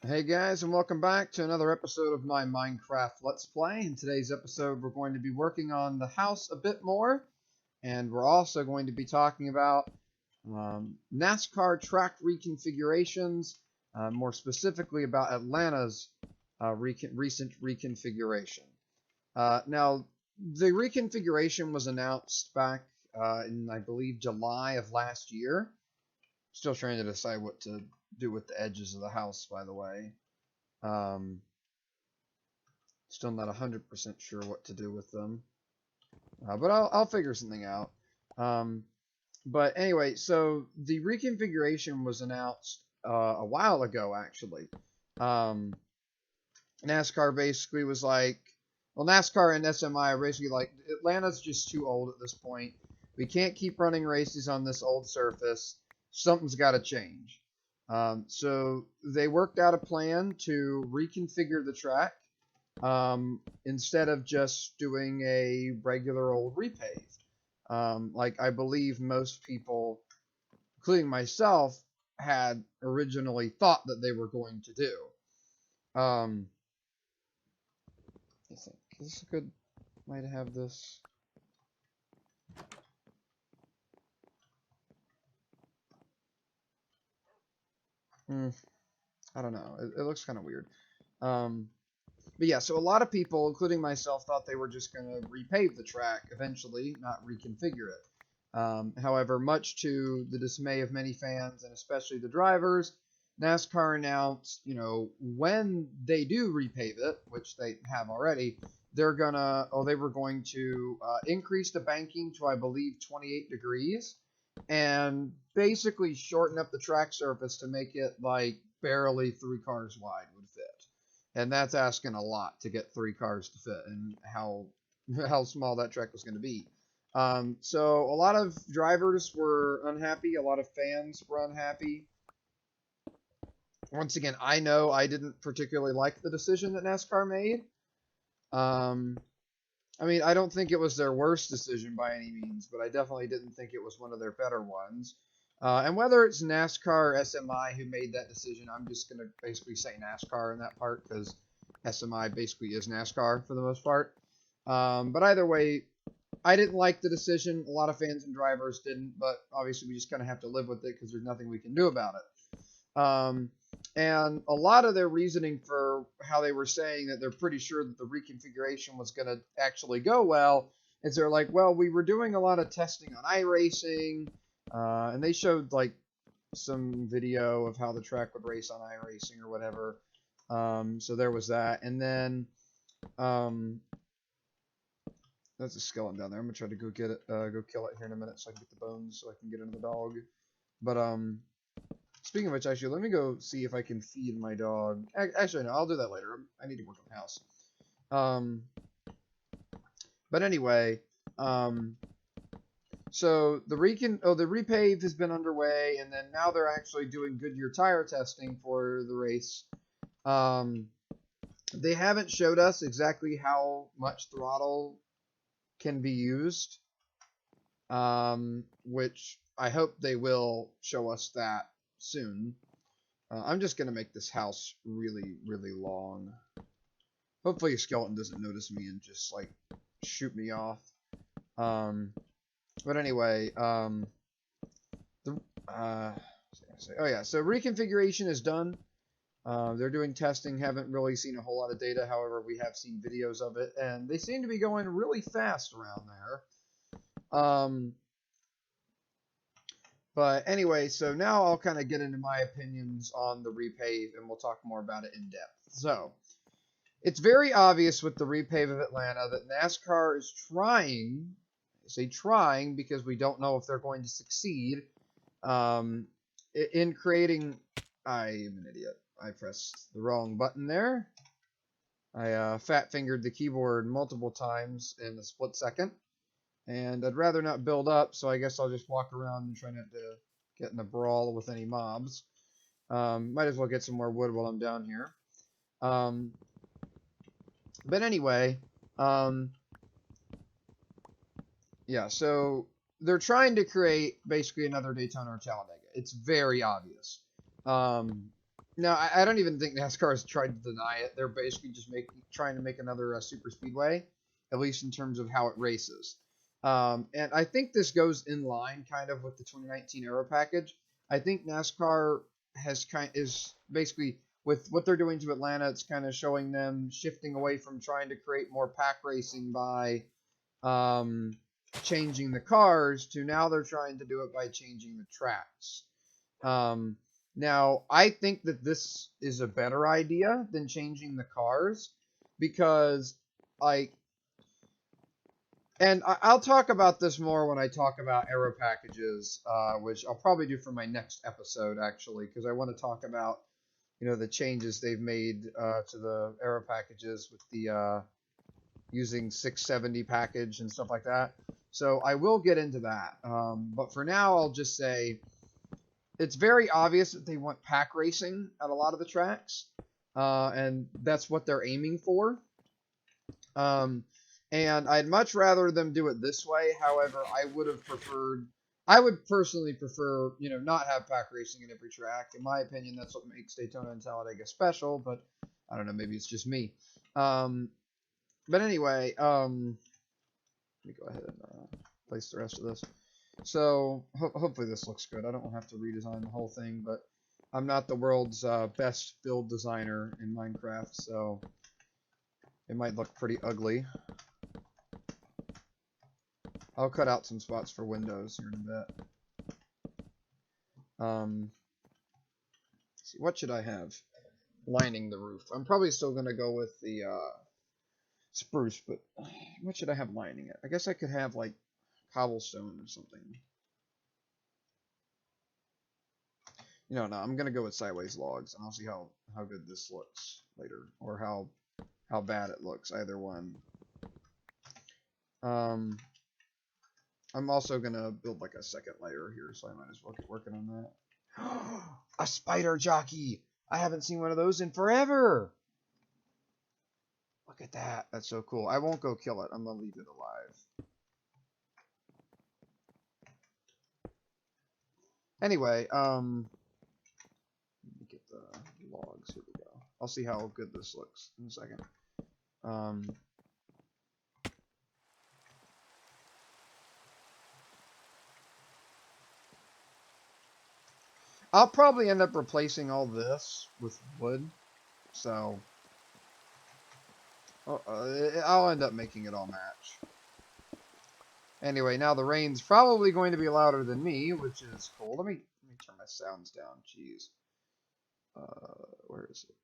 Hey guys, and welcome back to another episode of my Minecraft Let's Play. In today's episode, we're going to be working on the house a bit more, and we're also going to be talking about NASCAR track reconfigurations, more specifically about Atlanta's recent reconfiguration. Now, the reconfiguration was announced back in, I believe, July of last year. Still trying to decide what to do with the edges of the house, by the way. Um, Still not 100% sure what to do with them, but I'll figure something out. Um, but anyway, so the reconfiguration was announced a while ago, actually. Um, NASCAR basically was like, well, NASCAR and SMI are basically like, Atlanta's just too old at this point. We can't keep running races on this old surface. Something's got to change. So they worked out a plan to reconfigure the track instead of just doing a regular old repave. Like I believe most people, including myself, had originally thought that they were going to do. I think this is a good way to have this. Mm, I don't know. It looks kind of weird. Um, but yeah, so a lot of people, including myself, thought they were just going to repave the track eventually, not reconfigure it. However, much to the dismay of many fans and especially the drivers, NASCAR announced, when they do repave it, which they have already, they were going to increase the banking to, I believe, 28 degrees and basically shorten up the track surface to make it like barely 3 cars wide would fit. And that's asking a lot to get 3 cars to fit and how small that track was going to be. So a lot of drivers were unhappy. A lot of fans were unhappy. Once again, I know I didn't particularly like the decision that NASCAR made. Um, I mean, I don't think it was their worst decision by any means, but I definitely didn't think it was one of their better ones. And whether it's NASCAR or SMI who made that decision, I'm just going to basically say NASCAR in that part because SMI basically is NASCAR for the most part. But either way, I didn't like the decision. A lot of fans and drivers didn't, but obviously we just kind of have to live with it because there's nothing we can do about it. And a lot of their reasoning for how they were saying that they're pretty sure that the reconfiguration was going to actually go well is they're like, well, we were doing a lot of testing on iRacing, and they showed like some video of how the track would race on iRacing or whatever. So there was that, and then there's a skeleton down there. I'm gonna try to go get it, go kill it here in a minute so I can get the bones so I can get into the dog. But speaking of which, actually, let me go see if I can feed my dog. Actually, no, I'll do that later. I need to work on the house. Um, but anyway, so the repave has been underway, and then now they're actually doing Goodyear tire testing for the race. They haven't showed us exactly how much throttle can be used, which I hope they will show us that soon. I'm just gonna make this house really, really long. Hopefully a skeleton doesn't notice me and just like shoot me off. But anyway, oh yeah, so reconfiguration is done. They're doing testing. Haven't really seen a whole lot of data. However, we have seen videos of it, and they seem to be going really fast around there. But anyway, so now I'll kind of get into my opinions on the repave, and we'll talk more about it in depth. So, it's very obvious with the repave of Atlanta that NASCAR is trying, I say trying because we don't know if they're going to succeed, in creating. I am an idiot. I pressed the wrong button there. I fat fingered the keyboard multiple times in a split second. And I'd rather not build up, so I guess I'll just walk around and try not to get in a brawl with any mobs. Might as well get some more wood while I'm down here. But anyway, yeah, so they're trying to create basically another Daytona or Talladega. It's very obvious. No, I don't even think NASCAR has tried to deny it. They're basically just trying to make another super speedway, at least in terms of how it races. And I think this goes in line kind of with the 2019 Aero package. I think NASCAR is basically with what they're doing to Atlanta. It's kind of showing them shifting away from trying to create more pack racing by um, changing the cars to now they're trying to do it by changing the tracks. Um, Now, I think that this is a better idea than changing the cars because, like, and I'll talk about this more when I talk about aero packages, which I'll probably do for my next episode, actually, because I want to talk about, the changes they've made to the aero packages with the using 670 package and stuff like that. So I will get into that. But for now, I'll just say it's very obvious that they want pack racing at a lot of the tracks, and that's what they're aiming for. And I'd much rather them do it this way. However, I would personally prefer, not have pack racing in every track. In my opinion, that's what makes Daytona and Talladega special, but I don't know, maybe it's just me. But anyway, let me go ahead and place the rest of this. So hopefully this looks good. I don't have to redesign the whole thing, but I'm not the world's best build designer in Minecraft, so it might look pretty ugly. I'll cut out some spots for windows here in a bit. See, what should I have lining the roof? I'm probably still going to go with the spruce, but what should I have lining it? I guess I could have, like, cobblestone or something. No, I'm gonna go with sideways logs, and I'll see how good this looks later, or how bad it looks. Either one. I'm also gonna build like a second layer here, so I might as well get working on that. A spider jockey! I haven't seen one of those in forever. Look at that. That's so cool. I won't go kill it. I'm gonna leave it alive. Anyway, let me get the logs. Here we go. I'll see how good this looks in a second. I'll probably end up replacing all this with wood, so I'll end up making it all match. Anyway, now the rain's probably going to be louder than me, which is cool. Let me turn my sounds down. Jeez. Where is it?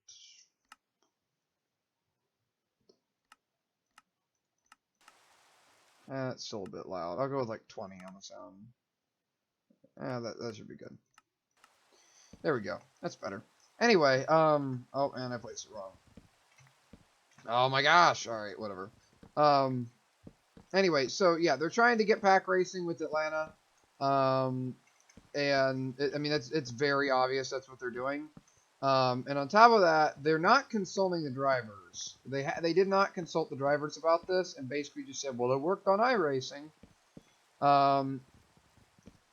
It's still a bit loud. I'll go with like 20 on the sound. That should be good. There we go. That's better. Anyway, oh, and I placed it wrong. Oh my gosh. All right, whatever. Anyway, so yeah, they're trying to get pack racing with Atlanta. And I mean, it's very obvious that's what they're doing. And on top of that, they're not consulting the drivers. They did not consult the drivers about this, and basically just said, well, it worked on iRacing.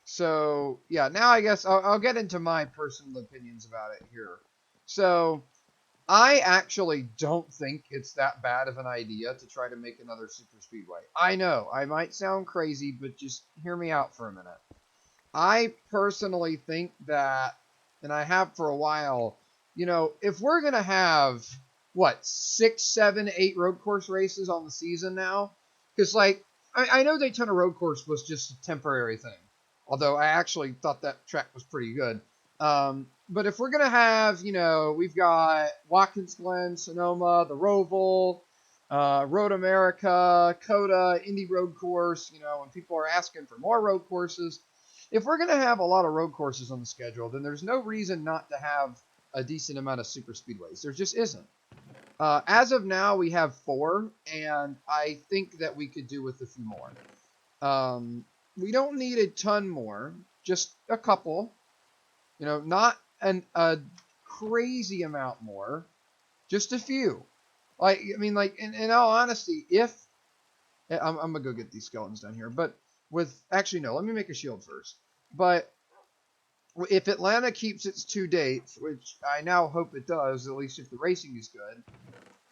So yeah, now I guess I'll get into my personal opinions about it here. So I actually don't think it's that bad of an idea to try to make another super speedway. I know I might sound crazy, but just hear me out for a minute. I personally think that, and I have for a while, if we're going to have, 6, 7, 8 road course races on the season now? Because, like, I know Daytona Road Course was just a temporary thing. Although I actually thought that track was pretty good. But if we're going to have, we've got Watkins Glen, Sonoma, the Roval, Road America, COTA, Indy Road Course, when people are asking for more road courses. If we're going to have a lot of road courses on the schedule, then there's no reason not to have a decent amount of super speedways. There just isn't. As of now, we have 4, and I think that we could do with a few more. We don't need a ton more, just a couple. Not a crazy amount more, just a few. Like, I mean, like, in all honesty, if I'm gonna go get these skeletons down here, but actually no, let me make a shield first. But if Atlanta keeps its 2 dates, which I now hope it does, at least if the racing is good,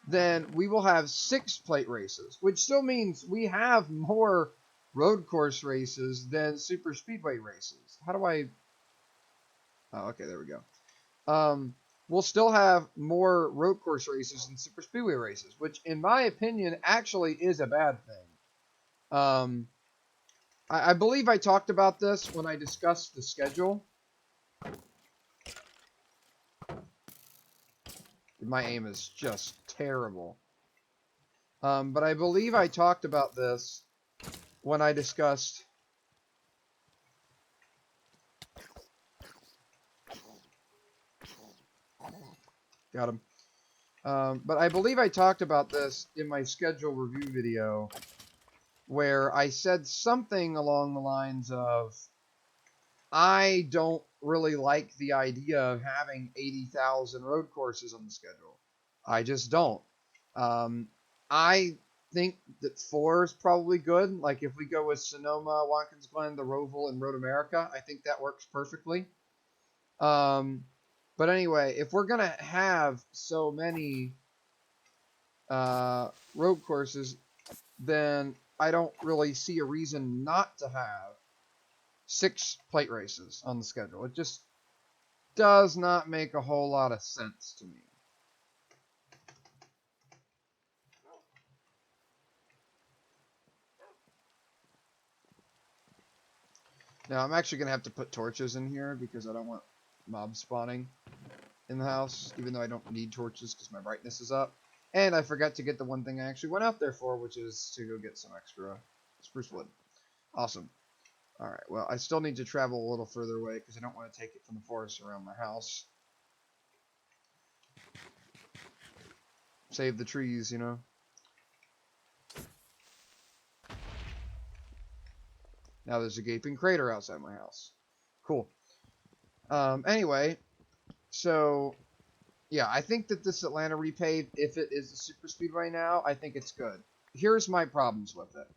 then we will have 6 plate races, which still means we have more road course races than super speedway races. How do I... Oh, okay, there we go. We'll still have more road course races than super speedway races, which in my opinion actually is a bad thing. I believe I talked about this when I discussed the schedule. My aim is just terrible. But I believe I talked about this when I discussed... Got him. But I believe I talked about this in my schedule review video, where I said something along the lines of, I don't really like the idea of having 80,000 road courses on the schedule. I just don't. I think that 4 is probably good. Like if we go with Sonoma, Watkins Glen, the Roval, and Road America, I think that works perfectly. But anyway, if we're gonna have so many road courses, then I don't really see a reason not to have 6 plate races on the schedule. It just does not make a whole lot of sense to me. Now, I'm actually going to have to put torches in here because I don't want mob spawning in the house, even though I don't need torches because my brightness is up. And I forgot to get the one thing I actually went out there for, which is to go get some extra spruce wood. Awesome. Alright, well, I still need to travel a little further away because I don't want to take it from the forest around my house. Save the trees, you know. Now there's a gaping crater outside my house. Cool. Anyway, so, yeah, I think that this Atlanta repave, if it is a super speedway now, I think it's good. Here's my problems with it.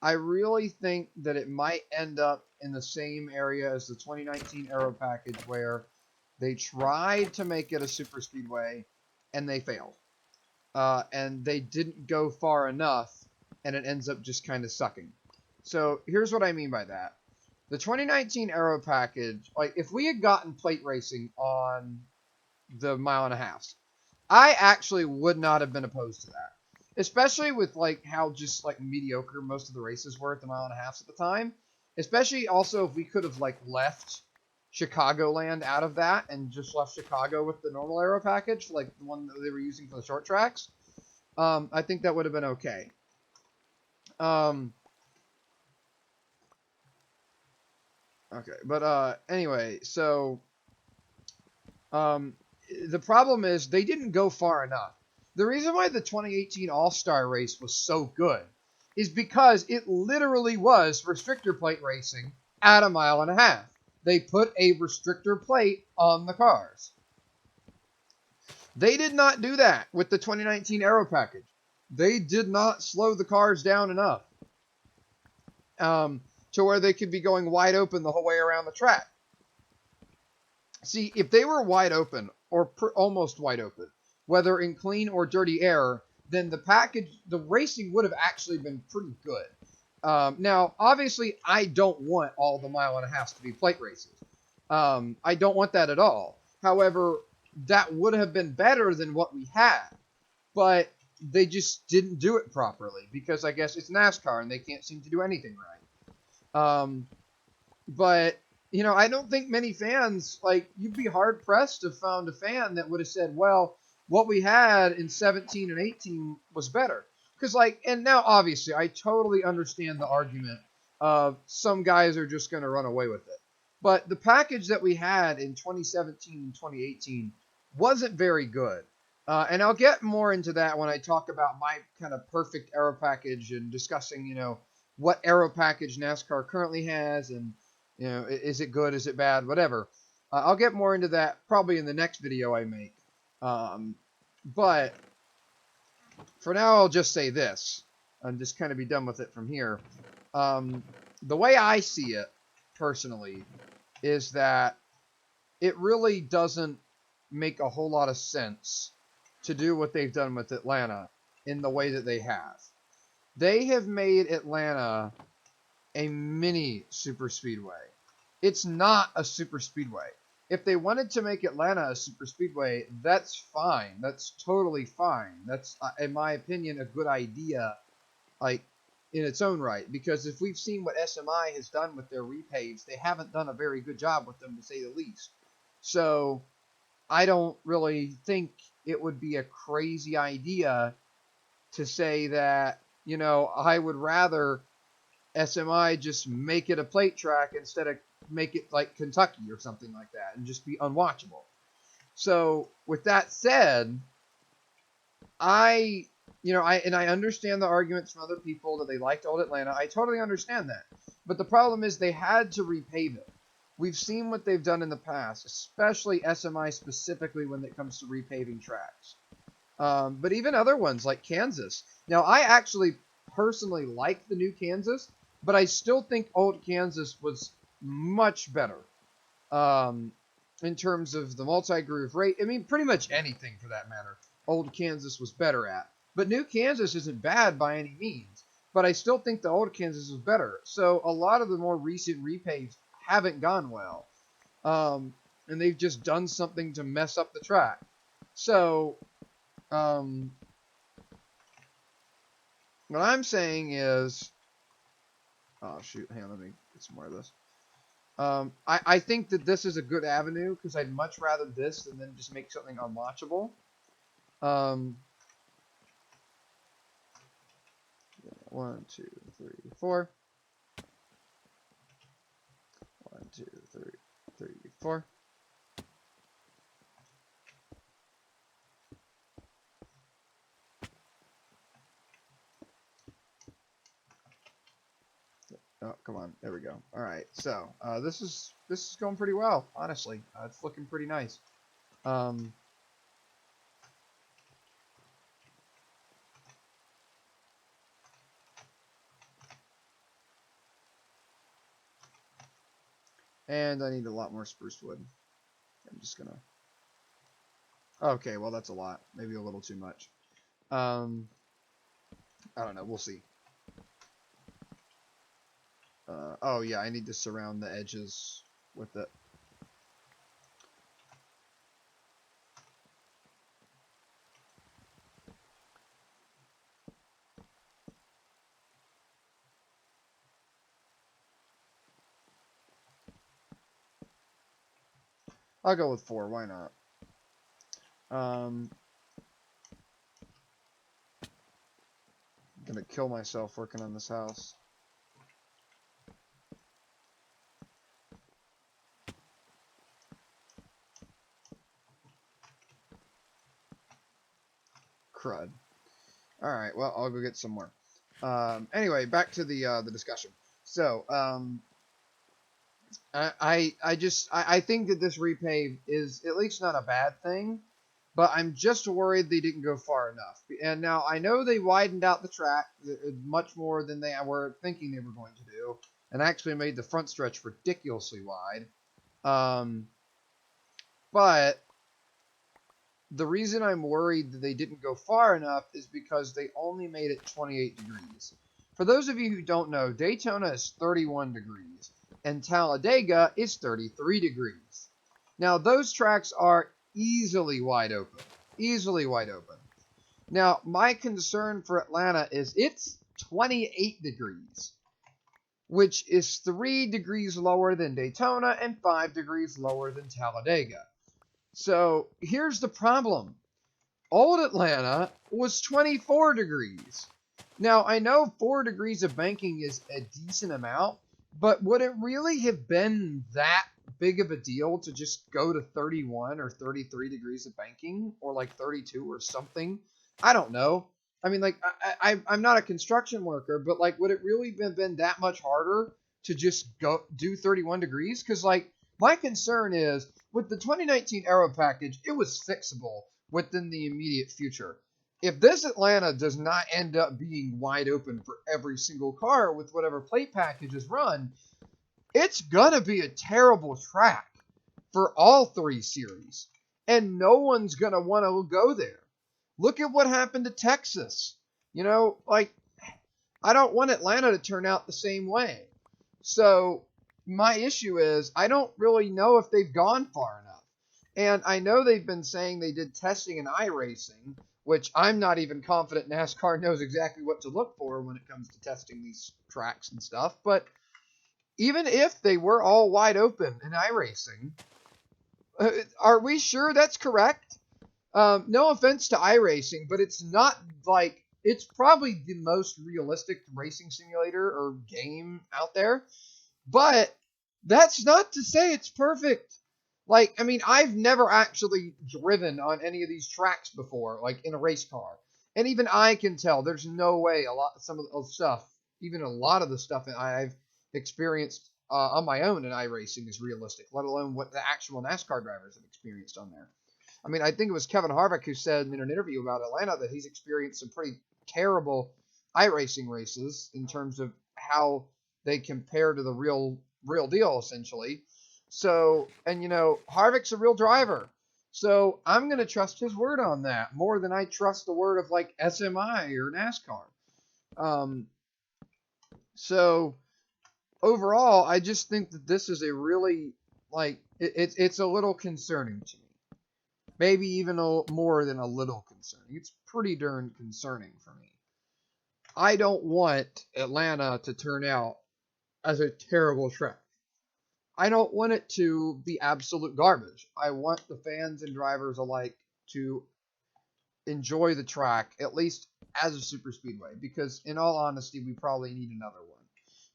I really think that it might end up in the same area as the 2019 Aero package, where they tried to make it a super speedway and they failed. And they didn't go far enough, and it ends up just kind of sucking. So here's what I mean by that. The 2019 Aero package, like if we had gotten plate racing on the 1.5 miles, I actually would not have been opposed to that. Especially with like how just like mediocre most of the races were at the 1.5 miles at the time. Especially also if we could have like left Chicagoland out of that and just left Chicago with the normal Aero package, like the one that they were using for the short tracks. I think that would have been okay. Okay, but anyway, so the problem is they didn't go far enough. The reason why the 2018 All-Star race was so good is because it literally was restrictor plate racing at 1.5 miles. They put a restrictor plate on the cars. They did not do that with the 2019 Aero package. They did not slow the cars down enough to where they could be going wide open the whole way around the track. See, if they were wide open, or almost wide open, whether in clean or dirty air, then the racing would have actually been pretty good. Now, obviously, I don't want all the 1.5 miles to be plate races. I don't want that at all. However, that would have been better than what we had. But they just didn't do it properly because I guess it's NASCAR and they can't seem to do anything right. But, you know, I don't think many fans, like, you'd be hard-pressed to have found a fan that would have said, well, what we had in 17 and 18 was better. Because, like, and now, obviously, I totally understand the argument of some guys are just going to run away with it. But the package that we had in 2017 and 2018 wasn't very good. And I'll get more into that when I talk about my kind of perfect Aero package and discussing, you know, what Aero package NASCAR currently has and, you know, is it good, is it bad, whatever. I'll get more into that probably in the next video I make. But for now, I'll just say this and just kind of be done with it from here. The way I see it, personally, is that it really doesn't make a whole lot of sense to do what they've done with Atlanta in the way that they have. They have made Atlanta a mini super speedway. It's not a super speedway. If they wanted to make Atlanta a super speedway, that's fine. That's totally fine. That's, in my opinion, a good idea, like, in its own right. Because if we've seen what SMI has done with their repaves, they haven't done a very good job with them, to say the least. So I don't really think it would be a crazy idea to say that, you know, I would rather SMI just make it a plate track instead of make it like Kentucky or something like that and just be unwatchable. So with that said, I understand the arguments from other people that they liked Old Atlanta. I totally understand that. But the problem is they had to repave it. We've seen what they've done in the past, especially SMI specifically when it comes to repaving tracks. But even other ones like Kansas. Now, I actually personally like the new Kansas, but I still think old Kansas was much better in terms of the multi-groove rate. I mean, pretty much anything for that matter, old Kansas was better at. But new Kansas isn't bad by any means, but I still think the old Kansas was better. So a lot of the more recent repaves haven't gone well, and they've just done something to mess up the track. So what I'm saying is, oh shoot, hang on, let me get some more of this. I think that this is a good avenue because I'd much rather this than then just make something unwatchable. 1, 2, 3, 4. 1, 2, 3, 3, 4. Oh, come on. There we go. All right. So this is going pretty well, honestly. It's looking pretty nice. And I need a lot more spruce wood. I'm just gonna. Okay, well that's a lot. Maybe a little too much. I don't know. We'll see. Oh yeah, I need to surround the edges with it. I'll go with 4. Why not? I'm gonna kill myself working on this house. Crud. All right. Well, I'll go get some more. Anyway, back to the discussion. So, I think that this repave is at least not a bad thing, but I'm just worried they didn't go far enough. And now I know they widened out the track much more than they were thinking they were going to do, and actually made the front stretch ridiculously wide. But the reason I'm worried that they didn't go far enough is because they only made it 28 degrees. For those of you who don't know, Daytona is 31 degrees, and Talladega is 33 degrees. Now, those tracks are easily wide open. Easily wide open. Now, my concern for Atlanta is it's 28 degrees, which is 3 degrees lower than Daytona and 5 degrees lower than Talladega. So here's the problem. Old Atlanta was 24 degrees. Now, I know 4 degrees of banking is a decent amount, but would it really have been that big of a deal to just go to 31 or 33 degrees of banking, or like 32 or something? I don't know. I mean, like, I'm not a construction worker, but like, would it really have been that much harder to just go do 31 degrees? Because like, my concern is with the 2019 Aero package, it was fixable within the immediate future. If this Atlanta does not end up being wide open for every single car with whatever plate package is run, it's going to be a terrible track. for all three series. And no one's going to want to go there. Look at what happened to Texas. You know, like, I don't want Atlanta to turn out the same way. So my issue is I don't really know if they've gone far enough. And I know they've been saying they did testing in iRacing, which I'm not even confident NASCAR knows exactly what to look for when it comes to testing these tracks and stuff. But even if they were all wide open in iRacing, are we sure that's correct? No offense to iRacing, but it's not like, it's probably the most realistic racing simulator or game out there. But that's not to say it's perfect. Like, I mean, I've never actually driven on any of these tracks before, like in a race car. And even I can tell there's no way some of the stuff, even a lot of the stuff that I've experienced on my own in iRacing is realistic, let alone what the actual NASCAR drivers have experienced on there. I mean, I think it was Kevin Harvick who said in an interview about Atlanta that he's experienced some pretty terrible iRacing races in terms of how they compare to the real deal, essentially. So, and you know, Harvick's a real driver. So I'm going to trust his word on that more than I trust the word of like SMI or NASCAR. So overall, I just think that this is a really, like, it's a little concerning to me. Maybe even more than a little concerning. It's pretty darn concerning for me. I don't want Atlanta to turn out as a terrible track. I don't want it to be absolute garbage. I want the fans and drivers alike to enjoy the track, at least as a super speedway, because in all honesty, we probably need another one.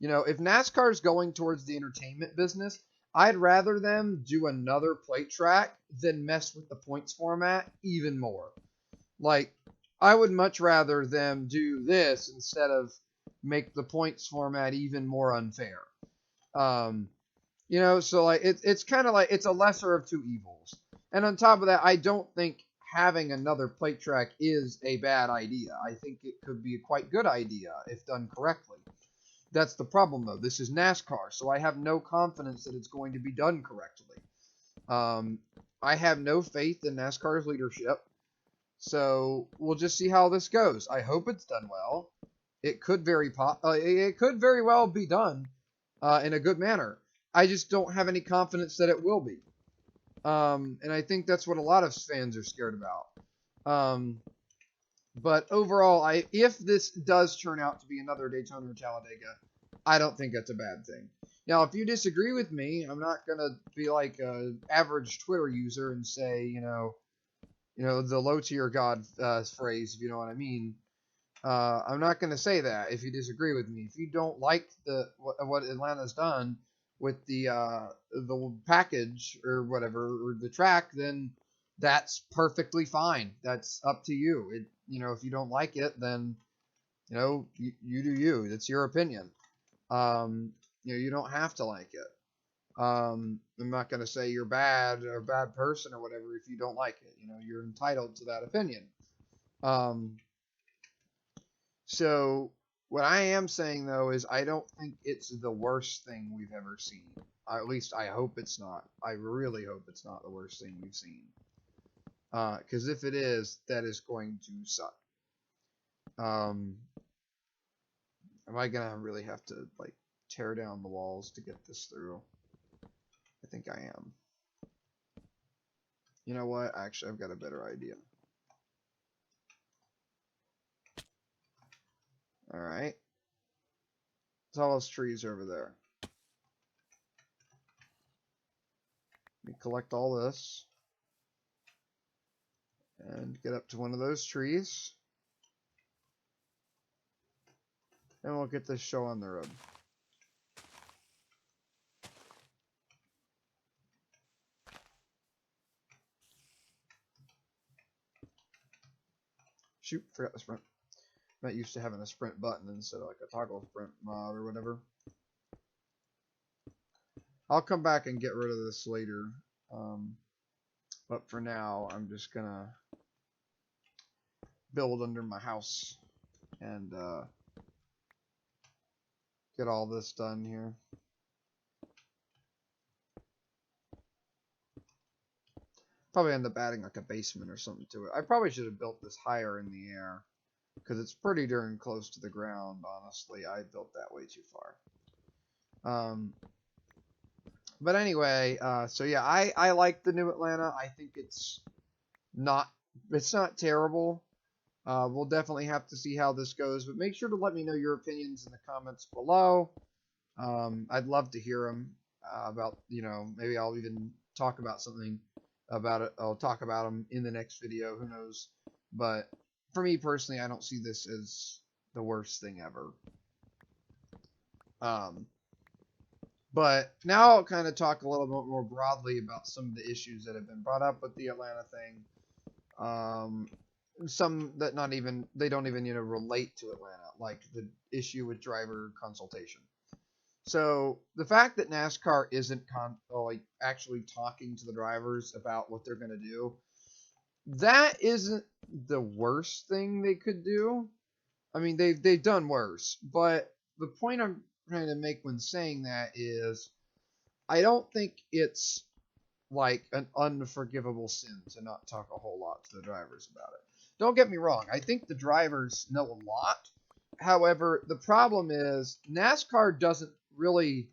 You know, if NASCAR is going towards the entertainment business, I'd rather them do another plate track than mess with the points format even more. Like, I would much rather them do this instead of make the points format even more unfair. You know, so like it's kind of like it's a lesser of two evils. And on top of that, I don't think having another plate track is a bad idea. I think it could be a quite good idea if done correctly. That's the problem, though. This is NASCAR, so I have no confidence that it's going to be done correctly. I have no faith in NASCAR's leadership, so we'll just see how this goes. I hope it's done well. It could very well be done in a good manner. I just don't have any confidence that it will be. And I think that's what a lot of fans are scared about. But overall, if this does turn out to be another Daytona or Talladega, I don't think that's a bad thing. Now, if you disagree with me, I'm not going to be like an average Twitter user and say, you know, the low tier god phrase, if you know what I mean. I'm not going to say that if you disagree with me. If you don't like what Atlanta's done with the package or whatever, or the track, then that's perfectly fine. That's up to you. If you don't like it, then you do you. That's your opinion. You don't have to like it. I'm not going to say you're bad or a bad person or whatever if you don't like it. You're entitled to that opinion. So what I am saying, though, is I don't think it's the worst thing we've ever seen. At least I hope it's not. I really hope it's not the worst thing we've seen. Because if it is, that is going to suck. Am I going to really have to, like, tear down the walls to get this through? I think I am. You know what? Actually, I've got a better idea. Alright. Tallest trees over there. Let me collect all this. And get up to one of those trees. And we'll get this show on the road. Shoot, forgot the sprint. I'm not used to having a sprint button instead of like a toggle sprint mod or whatever. I'll come back and get rid of this later. But for now, I'm just gonna build under my house and get all this done here. Probably end up adding like a basement or something to it. I probably should have built this higher in the air because it's pretty darn close to the ground. Honestly, I built that way too far. But anyway, so yeah, I like the new Atlanta. I think not it's not terrible. We'll definitely have to see how this goes, but make sure to let me know your opinions in the comments below. I'd love to hear them about, maybe I'll even talk about something about it. I'll talk about them in the next video. Who knows? But for me personally, I don't see this as the worst thing ever. But now I'll kind of talk a little bit more broadly about some of the issues that have been brought up with the Atlanta thing. Some that they don't even relate to Atlanta, like the issue with driver consultation. So the fact that NASCAR isn't actually talking to the drivers about what they're going to do, that isn't the worst thing they could do. I mean, they've done worse, but the point I'm trying to make when saying that is, I don't think it's like an unforgivable sin to not talk a whole lot to the drivers about it. Don't get me wrong. I think the drivers know a lot. However, the problem is NASCAR doesn't really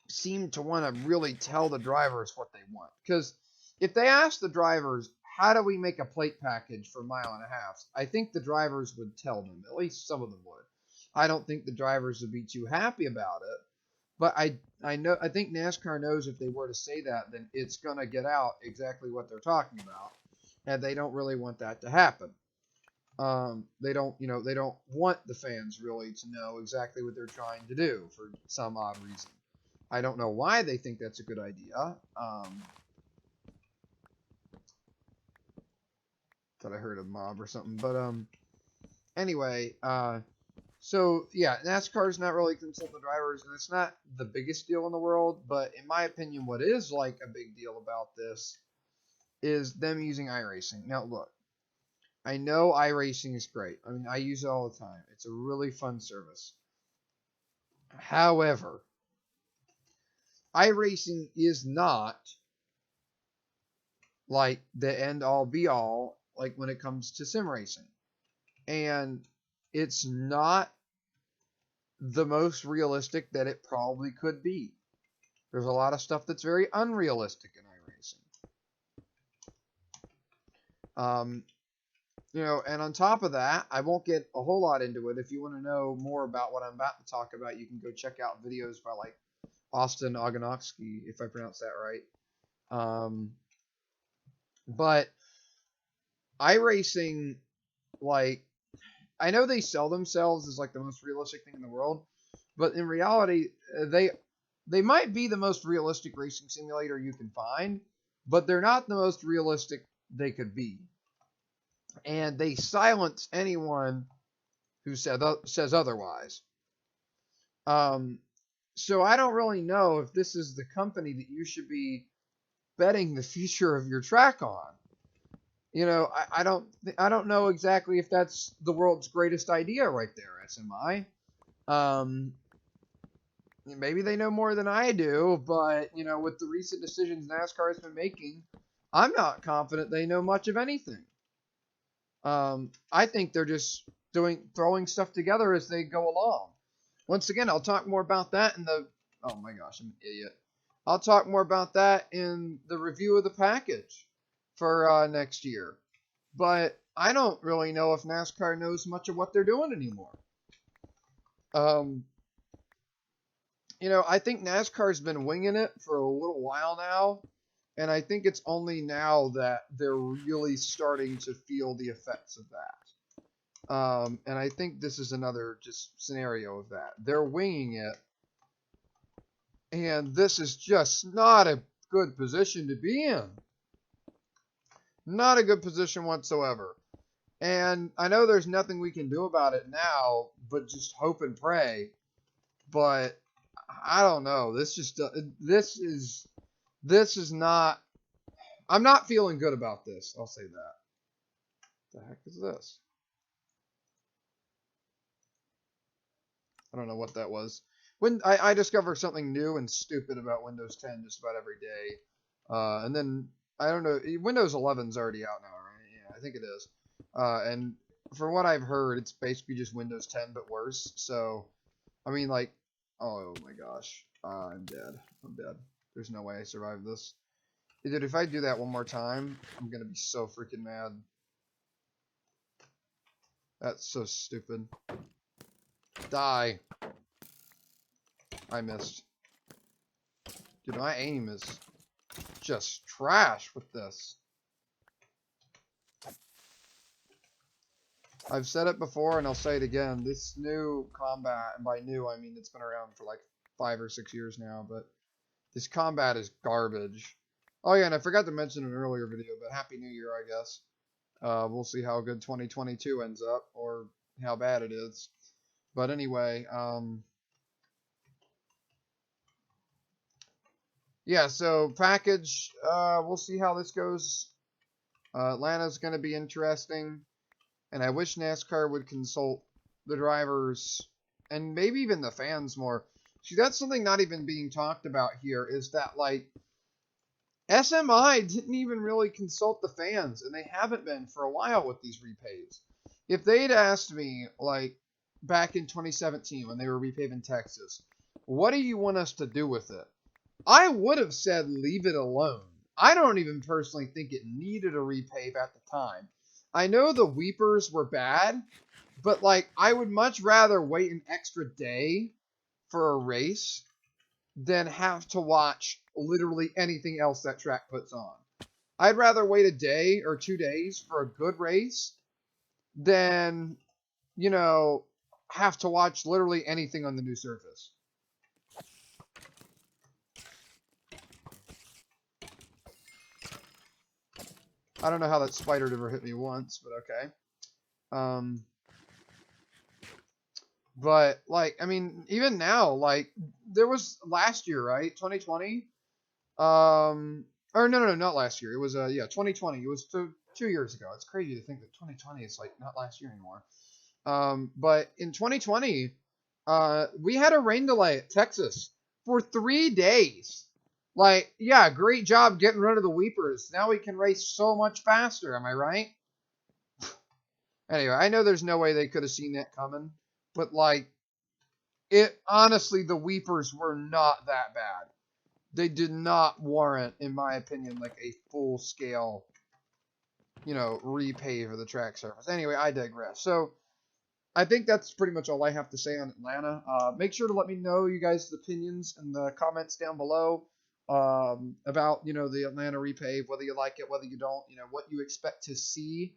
seem to want to really tell the drivers what they want. Because if they ask the drivers, how do we make a plate package for 1.5 miles? I think the drivers would tell them. At least some of them would. I don't think the drivers would be too happy about it. But I think NASCAR knows if they were to say that, then it's going to get out exactly what they're talking about. And they don't really want that to happen. They don't want the fans really to know exactly what they're trying to do for some odd reason. I don't know why they think that's a good idea. Thought I heard a mob or something, but anyway, so yeah, NASCAR's not really consulting the drivers, and it's not the biggest deal in the world. But in my opinion, what is like a big deal about this is them using iRacing. Now look, I know iRacing is great. I mean, I use it all the time. It's a really fun service. However, iRacing is not like the end all be all, like when it comes to sim racing. And it's not the most realistic that it probably could be. There's a lot of stuff that's very unrealistic in iRacing. And on top of that, I won't get a whole lot into it. If you want to know more about what I'm about to talk about, you can go check out videos by like Austin Ogonowski, if I pronounce that right. But iRacing, like, I know they sell themselves as like the most realistic thing in the world, but in reality, they might be the most realistic racing simulator you can find, but they're not the most realistic they could be. And they silence anyone who says otherwise. So I don't really know if this is the company that you should be betting the future of your track on. I don't know exactly if that's the world's greatest idea right there, SMI. Maybe they know more than I do, but with the recent decisions NASCAR has been making, I'm not confident they know much of anything. I think they're just throwing stuff together as they go along. Once again, I'll talk more about that in the... Oh my gosh, I'm an idiot. I'll talk more about that in the review of the package for next year. But I don't really know if NASCAR knows much of what they're doing anymore. I think NASCAR's been winging it for a little while now. And I think it's only now that they're really starting to feel the effects of that. And I think this is another just scenario of that. They're winging it. And this is just not a good position to be in. Not a good position whatsoever. And I know there's nothing we can do about it now, but just hope and pray. But I don't know. This is not... I'm not feeling good about this. I'll say that. What the heck is this? I don't know what that was. When I discover something new and stupid about Windows 10 just about every day. And then I don't know. Windows 11's already out now, right? Yeah, I think it is. And from what I've heard, it's basically just Windows 10 but worse. So, I mean, like, oh my gosh, I'm dead. I'm dead. There's no way I survive this. Dude, if I do that one more time, I'm gonna be so freaking mad. That's so stupid. Die. I missed. Dude, my aim is just trash with this. I've said it before and I'll say it again. This new combat, and by new I mean it's been around for like 5 or 6 years now, but this combat is garbage. Oh yeah, and I forgot to mention in an earlier video, but Happy New Year, I guess. We'll see how good 2022 ends up, or how bad it is. But anyway, yeah, so package, we'll see how this goes. Atlanta's going to be interesting, and I wish NASCAR would consult the drivers and maybe even the fans more. See, that's something not even being talked about here, is that, like, SMI didn't even really consult the fans, and they haven't been for a while with these repays. If they'd asked me, like, back in 2017 when they were repaving Texas, what do you want us to do with it? I would have said leave it alone. I don't even personally think it needed a repave at the time. I know the weepers were bad, but, like, I would much rather wait an extra day for a race than have to watch literally anything else that track puts on. I'd rather wait a day or 2 days for a good race than, you know, have to watch literally anything on the new surface. I don't know how that spider ever hit me once, but okay. But, like, I mean, even now, like, there was last year, right? 2020? Or no, not last year. It was, yeah, 2020. It was 2 years ago. It's crazy to think that 2020 is, like, not last year anymore. But in 2020, we had a rain delay at Texas for 3 days. Like, yeah, great job getting rid of the weepers. Now we can race so much faster. Am I right? Anyway, I know there's no way they could have seen that coming, but, like, it honestly, the weepers were not that bad. They did not warrant, in my opinion, like a full-scale, you know, repave of the track surface. Anyway, I digress. So, I think that's pretty much all I have to say on Atlanta. Make sure to let me know you guys' opinions in the comments down below about, you know, the Atlanta repave, whether you like it, whether you don't, you know, what you expect to see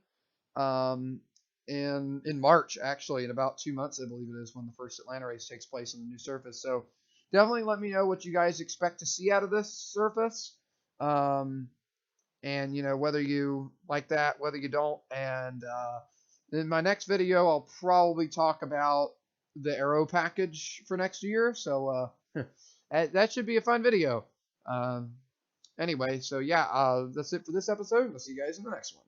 in March, actually, in about 2 months, I believe it is, when the first Atlanta race takes place on the new surface. So definitely let me know what you guys expect to see out of this surface. And, you know, whether you like that, whether you don't. And in my next video, I'll probably talk about the aero package for next year. So that should be a fun video. Anyway, so yeah, that's it for this episode. We'll see you guys in the next one.